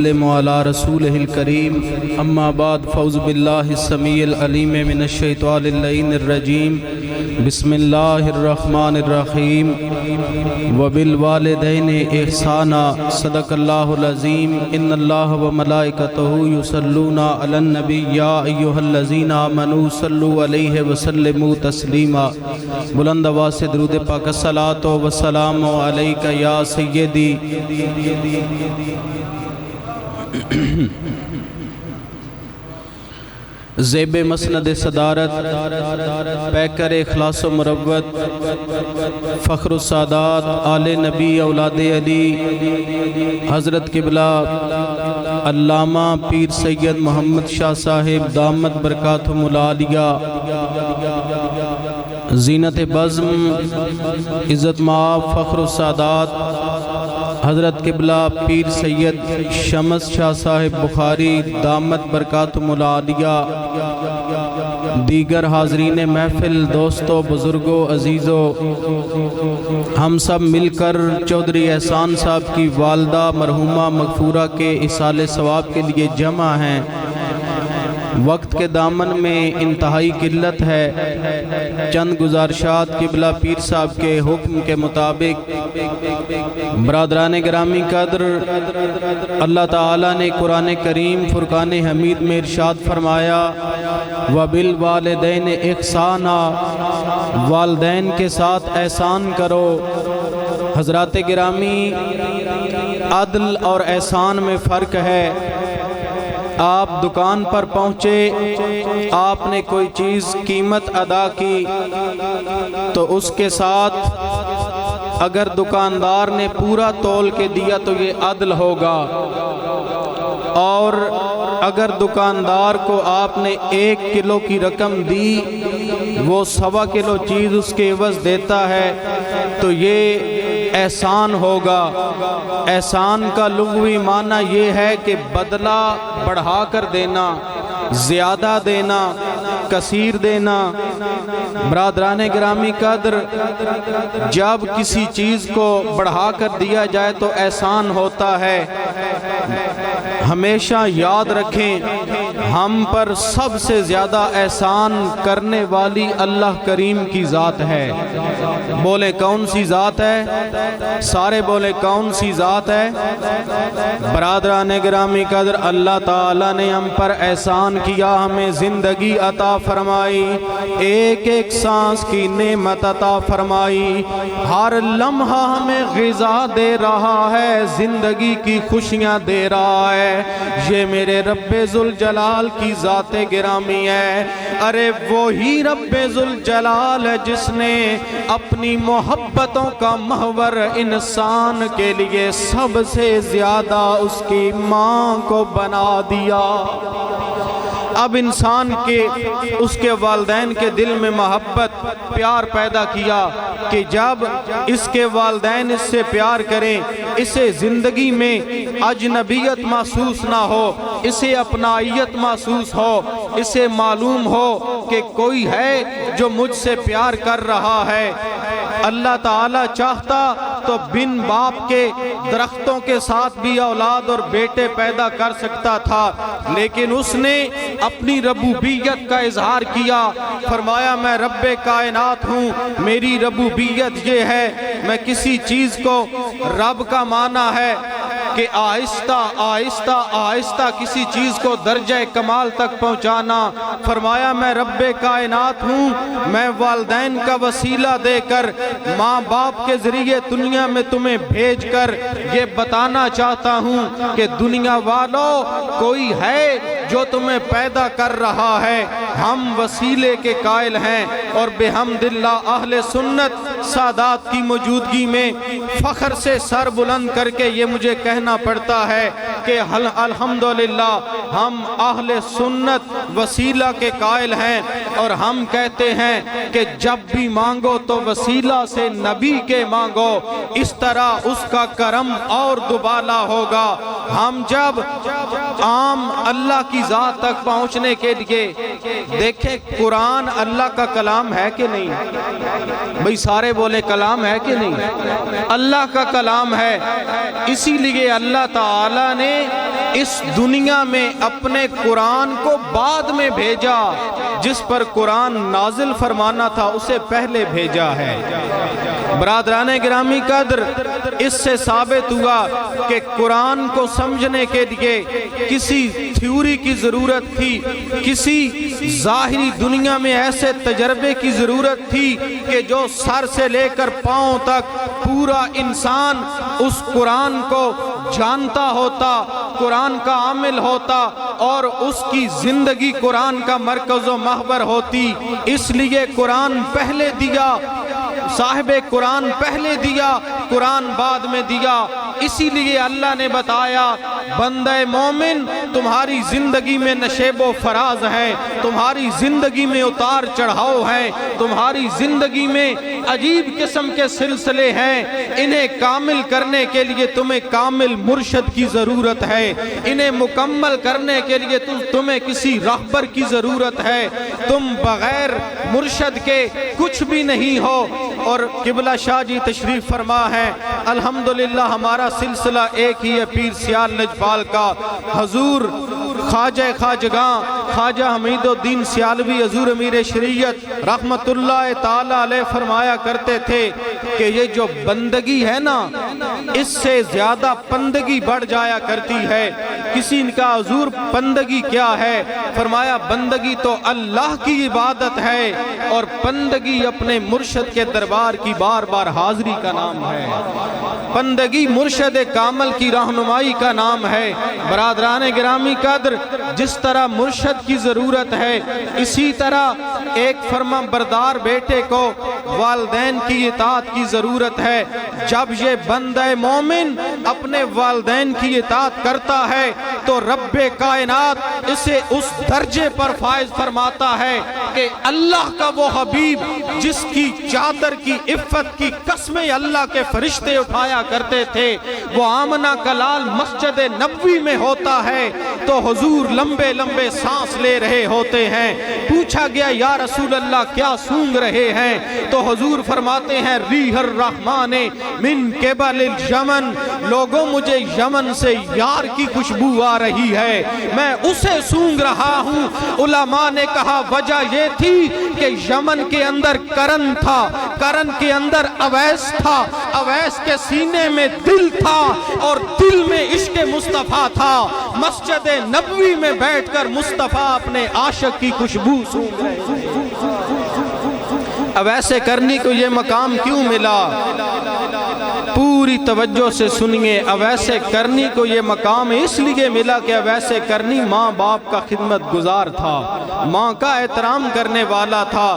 على رسوله الكريم اما بعد فاعوذ بالله السميع العليم من الشيطان اللعين الرجيم بسم الله الرحمن الرحيم وبالوالدين احسانا صدق الله العظيم ان الله وملائكته يصلون على النبي يا ايها الذين آمنوا صلوا عليه وسلموا تسليما بلند آواز سے درود پاک الصلاۃ والسلام علیک یا سیدی زیب مسند صدارت پیکر اخلاص و مروت فخر السادات آل نبی اولاد علی حضرت قبلہ علامہ پیر سید محمد شاہ صاحب دامت برکاتہم العالیہ زینت بزم عزت مآب فخر السادات حضرت قبلہ پیر سید شمس شاہ صاحب بخاری دامت برکاتہم العالیہ دیگر حاضرین محفل دوستو بزرگو عزیزو ہم سب مل کر چودھری احسان صاحب کی والدہ مرحومہ مغفورہ کے اصال ثواب کے لیے جمع ہیں۔ وقت کے دامن میں انتہائی قلت ہے، چند گزارشات قبلہ پیر صاحب کے حکم کے مطابق برادران گرامی قدر اللہ تعالیٰ نے قرآن کریم فرقان حمید میں ارشاد فرمایا وَبِالْوَالِدَيْنِ إِحْسَانًا، والدین کے ساتھ احسان کرو۔ حضرات گرامی، عدل اور احسان میں فرق ہے۔ آپ دکان پر پہنچے، آپ نے کوئی چیز قیمت ادا کی تو اس کے ساتھ اگر دکاندار نے پورا تول کے دیا تو یہ عدل ہوگا، اور اگر دکاندار کو آپ نے 1 کلو کی رقم دی، وہ 1.25 کلو چیز اس کے عوض دیتا ہے تو یہ احسان ہوگا۔ احسان کا لغوی معنی یہ ہے کہ بدلہ بڑھا کر دینا، زیادہ دینا، کثیر دینا۔ برادران گرامی قدر، جب کسی چیز کو بڑھا کر دیا جائے تو احسان ہوتا ہے۔ ہمیشہ یاد رکھیں، ہم پر سب سے زیادہ احسان کرنے والی اللہ کریم کی ذات ہے۔ بولے کون سی ذات ہے؟ سارے بولے کون سی ذات ہے؟ برادران گرامی قدر، اللہ تعالیٰ نے ہم پر احسان کیا، ہمیں زندگی عطا فرمائی، ایک ایک سانس کی نعمت عطا فرمائی، ہر لمحہ ہمیں غذا دے رہا ہے، زندگی کی خوشیاں دے رہا ہے۔ یہ میرے رب ذوالجلال کی ذات گرامی ہے۔ ارے وہی رب ذوالجلال ہے جس نے اپنی محبتوں کا محور انسان کے لیے سب سے زیادہ اس کی ماں کو بنا دیا۔ اب انسان کے اس کے والدین کے دل میں محبت پیار پیدا کیا کہ جب اس کے والدین اس سے پیار کریں، اسے زندگی میں اجنبیت محسوس نہ ہو، اسے اپنائیت محسوس ہو، اسے معلوم ہو کہ کوئی ہے جو مجھ سے پیار کر رہا ہے۔ اللہ تعالیٰ چاہتا تو بن باپ کے درختوں کے ساتھ بھی اولاد اور بیٹے پیدا کر سکتا تھا، لیکن اس نے اپنی ربوبیت کا اظہار کیا، فرمایا میں رب کائنات ہوں، میری ربوبیت یہ ہے، میں کسی چیز کو رب کا معنی ہے کہ آہستہ آہستہ آہستہ کسی چیز کو درجہ کمال تک پہنچانا۔ فرمایا میں رب کائنات ہوں، میں والدین کا وسیلہ دے کر ماں باپ کے ذریعے دنیا میں تمہیں بھیج کر یہ بتانا چاہتا ہوں کہ دنیا والوں کوئی ہے جو تمہیں پیدا کر رہا ہے، ہم وسیلے کے قائل ہیں، اور بحمداللہ اہل سنت سادات کی موجودگی میں فخر سے سر بلند کر کے یہ مجھے کہنا پڑتا ہے کہ الحمدللہ ہم اہل سنت وسیلہ کے قائل ہیں، اور ہم کہتے ہیں کہ جب بھی مانگو تو وسیلہ سے نبی کے مانگو، اس طرح اس کا کرم اور دوبالا ہوگا۔ ہم جب عام اللہ کی ذات تک پہنچنے کے لیے دیکھیں، قرآن اللہ کا کلام ہے کہ نہیں؟ بھئی سارے بولے کلام ہے کہ نہیں؟ اللہ کا کلام ہے، اسی لیے اللہ تعالیٰ نے اس دنیا میں اپنے قرآن کو بعد میں بھیجا، جس پر قرآن نازل فرمانا تھا اسے پہلے بھیجا ہے۔ برادران گرامی قدر، اس سے ثابت ہوا کہ قرآن کو سمجھنے کے لیے کسی تھیوری کی ضرورت تھی، کسی ظاہری دنیا میں ایسے تجربے کی ضرورت تھی کہ جو سر سے لے کر پاؤں تک پورا انسان اس قرآن کو جانتا ہوتا، قرآن کا عامل ہوتا اور اس کی زندگی قرآن کا مرکز و محور ہوتی۔ اس لیے قرآن پہلے دیا، صاحب قرآن پہلے دیا، قرآن بعد میں دیا۔ اسی لیے اللہ نے بتایا بندہ مومن تمہاری زندگی میں نشیب و فراز ہے، تمہاری زندگی میں اتار چڑھاؤ ہے، تمہاری زندگی میں عجیب قسم کے سلسلے ہیں، انہیں کامل کرنے کے لیے تمہیں کامل مرشد کی ضرورت ہے، انہیں مکمل کرنے کے لیے تمہیں کسی راہبر کی ضرورت ہے، تم بغیر مرشد کے کچھ بھی نہیں ہو۔ اور قبلہ شاہ جی تشریف فرما ہے، الحمدللہ ہمارا سلسلہ ایک ہی ہے پیر سیال لجپال کا۔ حضور خواجہ خواجگاں خواجہ حمید الدین سیالوی حضور امیر شریعت رحمت اللہ تعالی علیہ فرمایا کرتے تھے کہ یہ جو بندگی ہے نا، اس سے زیادہ پندگی بڑھ جایا کرتی ہے۔ کسی نے کہا حضور پندگی کیا ہے؟ فرمایا بندگی تو اللہ کی عبادت ہے اور پندگی اپنے مرشد کے دربار کی بار بار حاضری کا نام ہے، پندگی مرشد کامل کی رہنمائی کا نام ہے۔ برادران گرامی قدر، جس طرح مرشد کی ضرورت ہے اسی طرح ایک فرما بردار بیٹے کو والدین کی اطاعت کی ضرورت ہے۔ جب یہ بندہ مومن اپنے والدین کی اطاعت کرتا ہے تو رب کائنات اسے اس درجے پر فائز فرماتا ہے کہ اللہ کا وہ حبیب جس کی چادر کی عفت کی قسمیں اللہ کے فرشتے اٹھایا کرتے تھے، وہ آمنہ کا لال مسجد نبوی میں ہوتا ہے تو حضور لمبے لمبے سانس لے رہے ہوتے ہیں۔ پوچھا گیا یا رسول اللہ کیا سونگ رہے ہیں؟ تو حضور فرماتے ہیں ریح الرحمن من قبل الجمن، لوگوں مجھے یمن سے یار کی خوشبو آ رہی ہے، میں اسے سونگ رہا ہوں۔ علماء نے کہا وجہ یہ تھی کہ یمن کے اندر کرن تھا، کرن کے اندر اویس تھا، اویس کے سینے میں دل تھا اور دل میں عشق مصطفیٰ تھا۔ مسجد نبوی میں بیٹھ کر مصطفیٰ اپنے عاشق کی خوشبو سونگ رہے۔ اویس کرنی کو یہ مقام کیوں ملا؟ پوری توجہ سے سنیے، اویس کرنی کو یہ مقام اس لیے ملا کہ اویس کرنی ماں باپ کا خدمت گزار تھا، ماں کا احترام کرنے والا تھا۔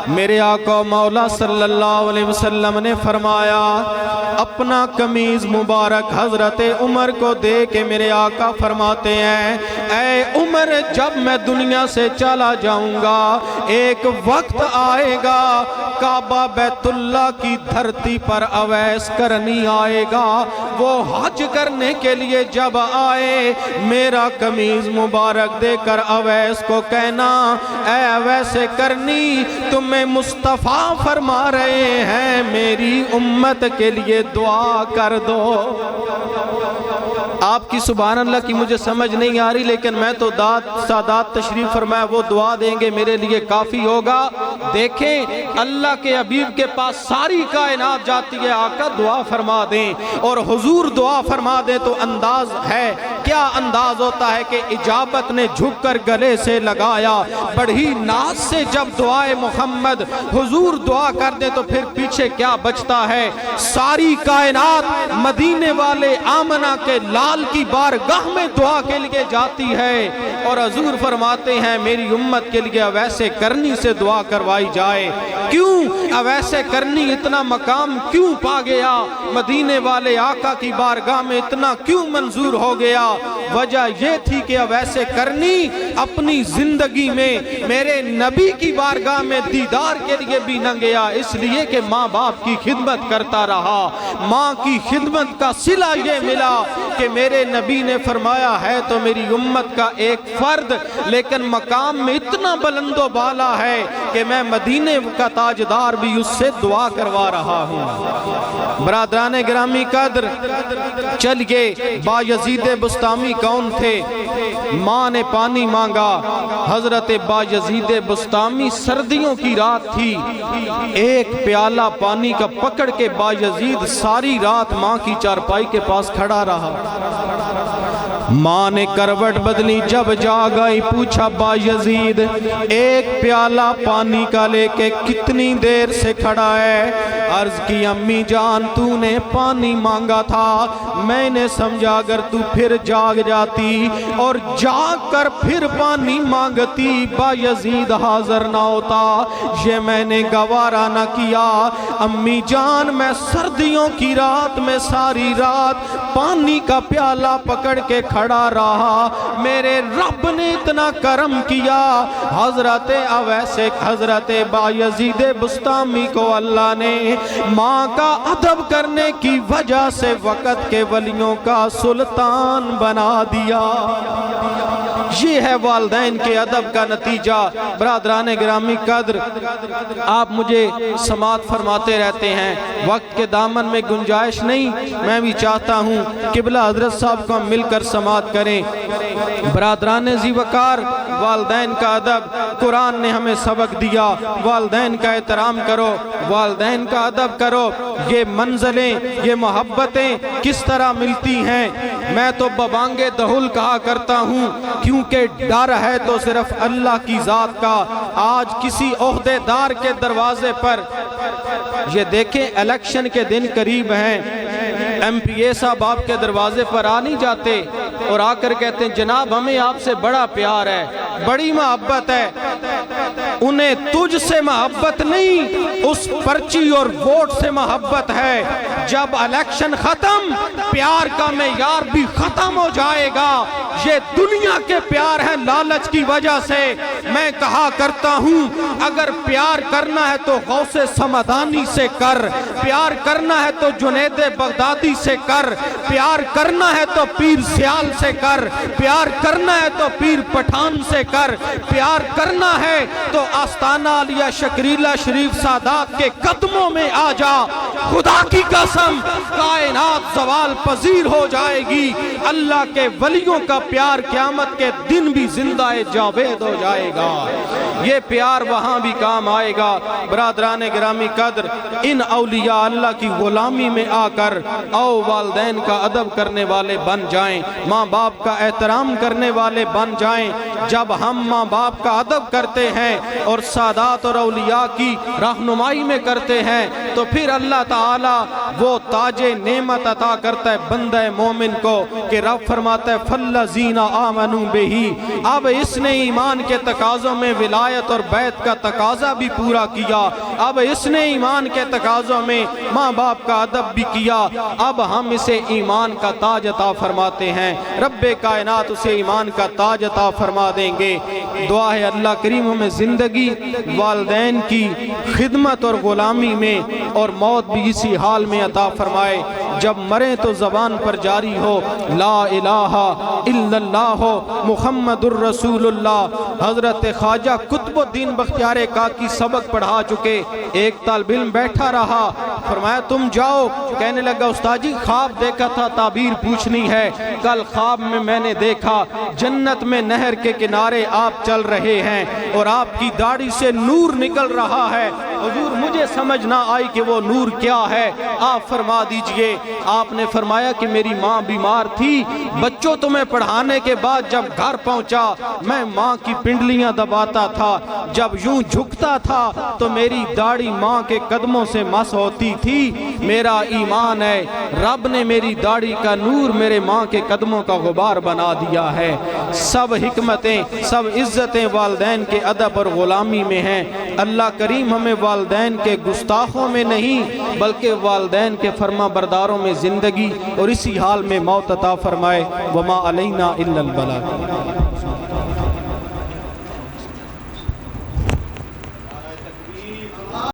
میرے آقا مولا صلی اللہ علیہ وسلم نے فرمایا، اپنا قمیض مبارک حضرت عمر کو دے کے میرے آقا فرماتے ہیں اے عمر جب میں دنیا سے چلا جاؤں گا ایک وقت آئے گا کعبہ بیت اللہ کی دھرتی پر اویس کرنی آئے گا، وہ حج کرنے کے لیے جب آئے میرا قمیض مبارک دے کر اویس کو کہنا اے اویس کرنی تمہیں مصطفیٰ فرما رہے ہیں میری امت کے لیے دعا کر دو۔ آپ کی سبحان اللہ کی مجھے سمجھ نہیں آ رہی، لیکن میں تو سادات تشریف فرمایا وہ دعا دیں گے میرے لیے کافی ہوگا۔ دیکھیں اللہ کے حبیب کے پاس ساری کائنات جاتی ہے، آقا دعا فرما دیں، اور حضور دعا فرما دیں تو انداز ہے، کیا انداز ہوتا ہے کہ اجابت نے جھک کر گلے سے لگایا، بڑی ناز سے جب دعائے محمد حضور دعا کر دیں تو پھر پیچھے کیا بچتا ہے؟ ساری کائنات مدینے والے آمنہ کے لال کی بارگاہ میں دعا کے لیے جاتی ہے، اور حضور فرماتے ہیں میری امت کے لیے اویس کرنی سے دعا کروائی جائے۔ کیوں اویس کرنی اتنا مقام کیوں پا گیا؟ مدینے والے آقا کی بارگاہ میں اتنا کیوں منظور ہو گیا؟ وجہ یہ تھی کہ اویس کرنی اپنی زندگی میں میرے نبی کی بارگاہ میں دیدار کے لیے بھی نہ گیا، اس لیے کہ ماں باپ کی خدمت کرتا رہا۔ ماں کی خدمت کا صلہ یہ ملا کہ میرے نبی نے فرمایا ہے تو میری امت کا ایک فرد، لیکن مقام میں اتنا بلند و بالا ہے کہ میں مدینے کا تاجدار بھی اس سے دعا کروا رہا ہوں۔ برادران گرامی قدر، چلیے بایزید بسطامی کون تھے؟ ماں نے پانی مانگا، حضرت بایزید بسطامی سردیوں کی رات تھی، ایک پیالہ پانی کا پکڑ کے بایزید ساری رات ماں کی چارپائی کے پاس کھڑا رہا۔ ماں نے کروٹ بدلی، جب جاگ آئی پوچھا بایزید ایک پیالہ پانی کا لے کے کتنی دیر سے کھڑا ہے؟ عرض کی امی جان تو نے پانی مانگا تھا، میں نے سمجھا اگر تو پھر جاگ جاتی اور جاگ کر پھر پانی مانگتی بایزید حاضر نہ ہوتا، یہ میں نے گوارا نہ کیا۔ امی جان میں سردیوں کی رات میں ساری رات پانی کا پیالہ پکڑ کے کھڑا رہا، میرے رب نے اتنا کرم کیا۔ حضرت اویسے حضرت بایزید بسطامی کو اللہ نے ماں کا ادب کرنے کی وجہ سے وقت کے ولیوں کا سلطان بنا دیا۔ یہ ہے والدین کے ادب کا نتیجہ۔ برادران گرامی قدر، آپ مجھے سماعت فرماتے رہتے ہیں، وقت کے دامن میں گنجائش نہیں، میں بھی چاہتا ہوں قبلہ حضرت صاحب کو مل کر سماعت کریں۔ برادران ذی وقار، والدین کا ادب قرآن نے ہمیں سبق دیا، والدین کا احترام کرو، والدین کا ادب کرو۔ یہ منزلیں، یہ محبتیں کس طرح ملتی ہیں؟ میں تو ببانگے دہل کہا کرتا ہوں، کیونکہ ڈر ہے تو صرف اللہ کی ذات کا۔ آج کسی عہدیدار کے دروازے پر یہ دیکھیں، الیکشن کے دن قریب ہیں، ایم پی اے صاحب آپ کے دروازے پر آ نہیں جاتے اور آ کر کہتے ہیں جناب ہمیں آپ سے بڑا پیار ہے، بڑی محبت ہے۔ انہیں تجھ سے محبت نہیں، اس پرچی اور ووٹ سے محبت ہے۔ جب الیکشن ختم، پیار کا معیار بھی ختم ہو جائے گا۔ یہ دنیا کے پیار ہے لالچ کی وجہ سے۔ میں کہا کرتا ہوں اگر پیار کرنا ہے تو غوث سمدانی سے کر، پیار کرنا ہے تو جنید بغدادی سے کر، پیار کرنا ہے تو پیر سیال سے کر، پیار کرنا ہے تو پیر پٹھان سے کر، پیار کرنا ہے تو آستانہ علیہ شکریلہ شریف سادات کے قدموں میں آ جا۔ خدا کی قسم کائنات زوال پذیر ہو جائے گی، اللہ کے ولیوں کا پیار قیامت کے دن بھی زندہ جاوید ہو جائے گا۔ یہ پیار وہاں بھی کام آئے گا۔ برادران گرامی قدر، ان اولیاء اللہ کی غلامی میں آ کر او والدین کا ادب کرنے والے بن جائیں، ماں باپ کا احترام کرنے والے بن جائیں۔ جب ہم ماں باپ کا ادب کرتے ہیں اور سادات اور اولیاء کی رہنمائی میں کرتے ہیں تو پھر اللہ تعالیٰ وہ تاج نعمت عطا کرتا ہے بندہ مومن کو کہ رب فرماتا ہے فَالَّذِينَ آمَنُوا بِهِ۔ اب اس نے ایمان کے تقاضوں میں ولایت اور بیعت کا تقاضا بھی پورا کیا، اب اس نے ایمان کے تقاضوں میں ماں باپ کا ادب بھی کیا، اب ہم اسے ایمان کا تاج عطا فرماتے ہیں۔ رب کائنات اسے ایمان کا تاج عطا فرما دیں گے۔ دعا ہے اللہ کریم ہمیں زندگی والدین کی خدمت اور غلامی میں اور موت بھی اسی حال میں عطا فرمائے، جب مریں تو زبان پر جاری ہو لا الہ الا اللہ محمد الرسول اللہ۔ حضرت خواجہ قطب الدین بختیار کاکی سبق پڑھا چکے، ایک طالب علم بیٹھا رہا، فرمایا تم جاؤ۔ کہنے لگا استاد جی خواب دیکھا تھا، تعبیر پوچھنی ہے۔ کل خواب میں نے دیکھا جنت میں نہر کے کنارے آپ چل رہے ہیں اور آپ کی داڑھی سے نور نکل رہا ہے۔ حضور مجھے سمجھ نہ آئی کہ وہ نور کیا ہے، آپ فرما دیجئے۔ آپ نے فرمایا کہ میری ماں بیمار تھی، بچوں تمہیں پڑھانے کے بعد جب گھر پہنچا میں ماں کی پنڈلیاں دباتا تھا، جب یوں جھکتا تھا تو میری داڑھی ماں کے قدموں سے مس ہوتی تھی۔ میرا ایمان ہے رب نے میری داڑھی کا نور میرے ماں کے قدموں کا غبار بنا دیا ہے۔ سب حکمتیں، سب عزتیں والدین کے ادب اور غلامی میں ہیں۔ اللہ کریم ہمیں والدین کے گستاخوں میں نہیں بلکہ والدین کے فرما برداروں میں زندگی اور اسی حال میں موت عطا فرمائے۔ وما علینا الا البلاغ۔